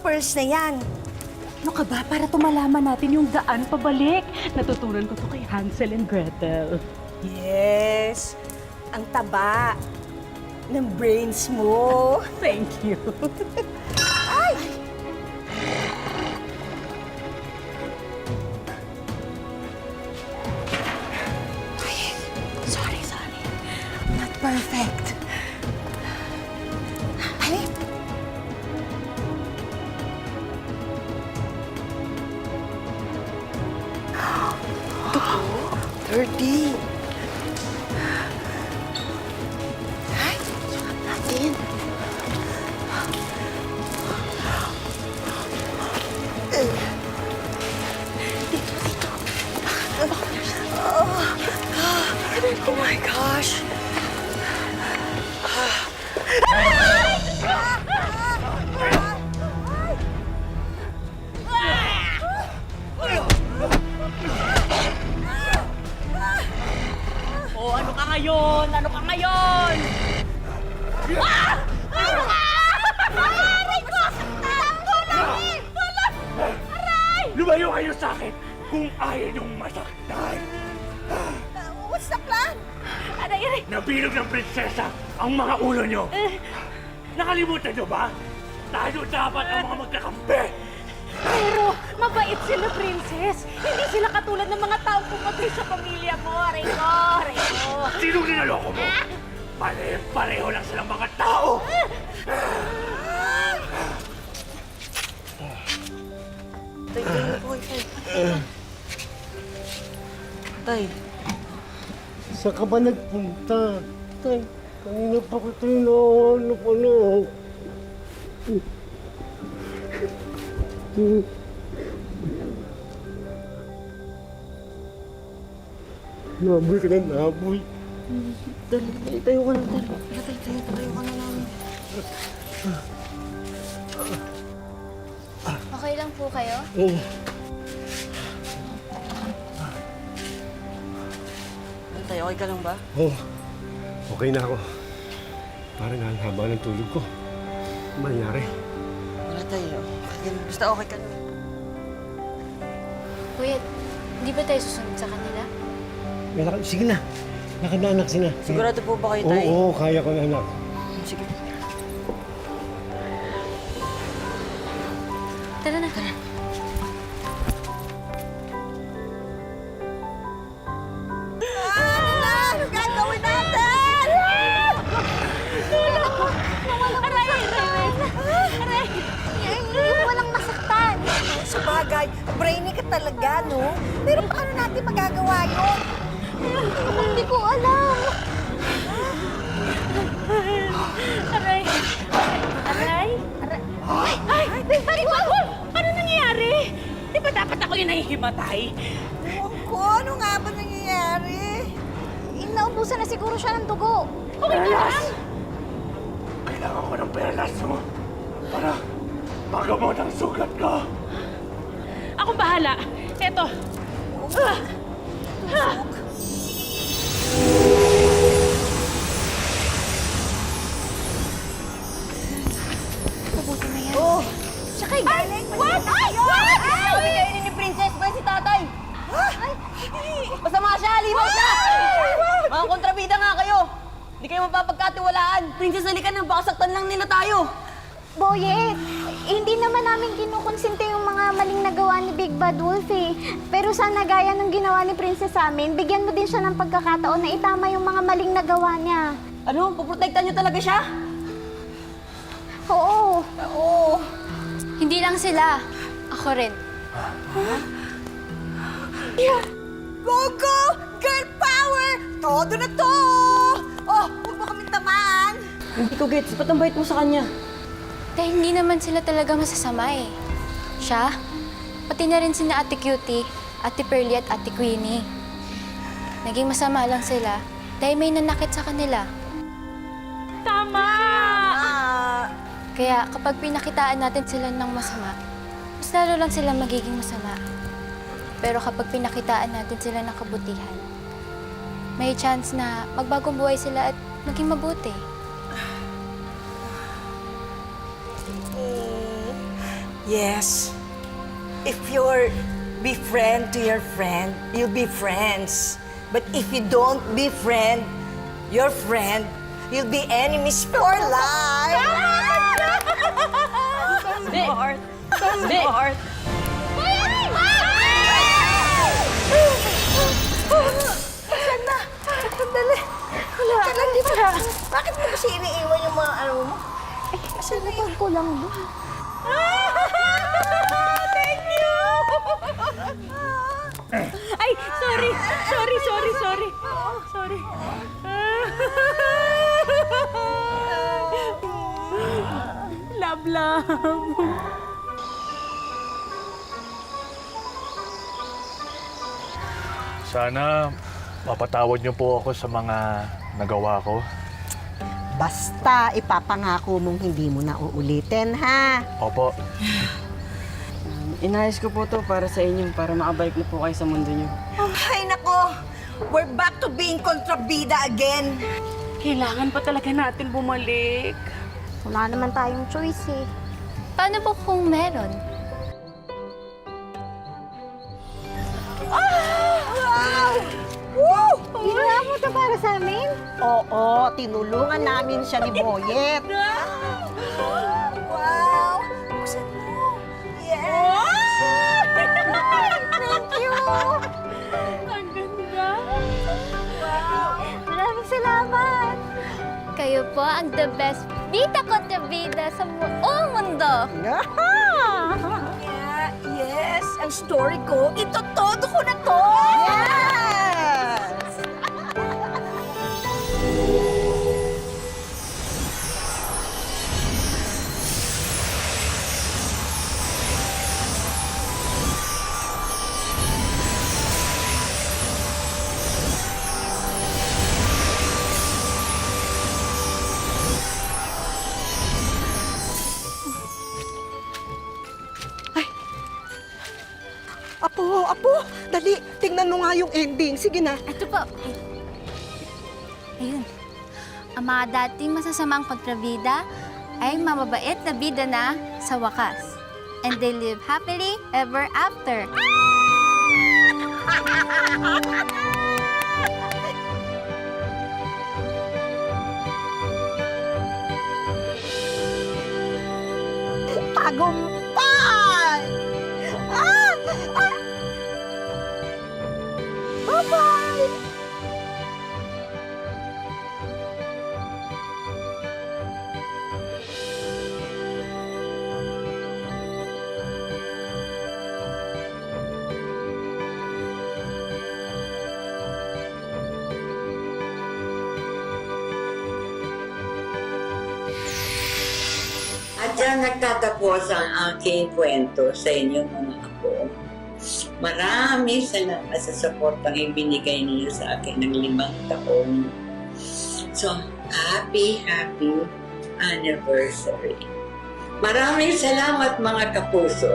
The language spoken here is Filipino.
pearls na yan? Ano ka ba? Para tumalaman natin yung daan pabalik. Natutunan ko to kay Hansel and Gretel. Yes. Ang taba ng brains mo. Thank you. Ay! Sorry. Not perfect. Ay! 30. Ay, sukat natin. Dito. Oh my gosh. Oh, ano ka ngayon? Ano ka ngayon? Ah! Ano ka? Aray ko! Tulong! Tulong! Aray! Lumayo kayo sa akin kung ayaw niyong masaktan. What's the plan? Aray! Nabilog ng prinsesa ang mga ulo niyo. Nakalimutan niyo ba? Tayo dapat ang mga magkakampi. Pero mabait sila, Princess. Hindi sila katulad ng mga taong pumatay sa pamilya mo. Aray ko! Sinong ninaloko mo? Pareho lang silang mga tao. Tay, Saan ka ba nagpunta? Tay, kanina pa ko tinahanap, anak. Naboy ka na naboy. tayo ka na, tayo. Tayo ka na namin. Okay lang po kayo? Oh, Tay, okay ka lang ba? oh, okay na ako. Parang ang haba ng tulog ko. Ano mangyari? Wala tayo. Basta okay ka na. Kuya, hindi ba tayo susunod sa kanila? Sige na. Nakananak sila. Sigurado po ba kayo, Tay? Oo, kaya ko na, anak. Sige. Tara na. Ano gagawin natin? Aray! Walang masaktan. Sa bagay, brainy ka talaga, no? Pero paano natin magagawa yun? Hindi ko alam. Aray! Aray! Ay! Ay! Bakul! Ano nangyayari? Di ba dapat ako yung nahihimatay? Ewan ko, ano nga ba nangyayari? Naubusan na siguro siya ng dugo. Okay ka lang? Kailangan ko ng perlas mo para magamot ang sugat ko. Akong bahala. Eto. Mabuti na yan. Oh! Siya kay galing. What? Ay! What? Sabi kayo ni Princess ba si tatay? Masama siya! Limaw siya! Mga kontrabida nga kayo! Hindi kayo mapapagkatiwalaan! Princess, halika na! Baka saktan lang nila tayo! Boyet, hindi naman namin kinukonsente yung mga maling nagawa ni Big Bad Wolf eh. Pero sana gaya ng ginawa ni Princess sa amin, bigyan mo din siya ng pagkakataon na itama yung mga maling nagawa niya. Ano? Puprotektan niyo talaga siya? Oo. Oo! Hindi lang sila. Ako rin. Go, go! Girl power! Todo na to! Oh, huwag mo kami tamaan! Hindi ko gets. Ba't ang bait mo sa kanya? Dahil hindi naman sila talaga masasama eh. Siya, pati na rin sina Ate Cutie, Ate Pearlie at Ate Queenie. Naging masama lang sila dahil may nanakit sa kanila. Tama! Kaya kapag pinakitaan natin sila ng masama, mas lalo lang sila magiging masama. Pero kapag pinakitaan natin sila ng kabutihan, may chance na magbagong buhay sila at maging mabuti. Yes. If you're be friend to your friend, you'll be friends. But if you don't befriend your friend, you'll be enemies for life. Smart. Smart. Saan na? Sandali. Wala. Tagal, di ba? Bakit mo kasi iniiwan yung mga ano mo? Kasi napag ko lang doon. Thank you! Ay, sorry. Sorry. Love. Sana mapatawad niyo po ako sa mga nagawa ko. Basta ipapangako mong hindi mo na uulitin, ha? Opo. Inayos ko po to para sa inyo, para makabalik na po kayo sa mundo niyo. Ay, nako. We're back to being kontrabida again. Kailangan pa talaga natin bumalik. Wala naman tayong choice eh. Paano po kung meron? Wow! Woo! Ginawa mo to para sa amin? Oo, tinulungan namin siya ni Boyet. Wow! Buksan mo. Yes! Thank you! Ang ganda. Maraming salamat! Kayo po ang the best bida kontrabida sa buong mundo. Yeah, yes, ang story ko, ito todo ko na to! Yes! Apo, dali, tingnan mo nga yung ending. Sige na. Ito po. Ayun. Ang mga dating masasamang kontrabida ay mababait na bida na sa wakas. And they live happily ever after. Tagumpay! Bye-bye! At dyan nagtatapos ang aking kwento sa inyong mga apo. Maraming salamat sa suportang ibinigay niyo sa akin ng 5 taon. So, happy anniversary. Maraming salamat mga kapuso.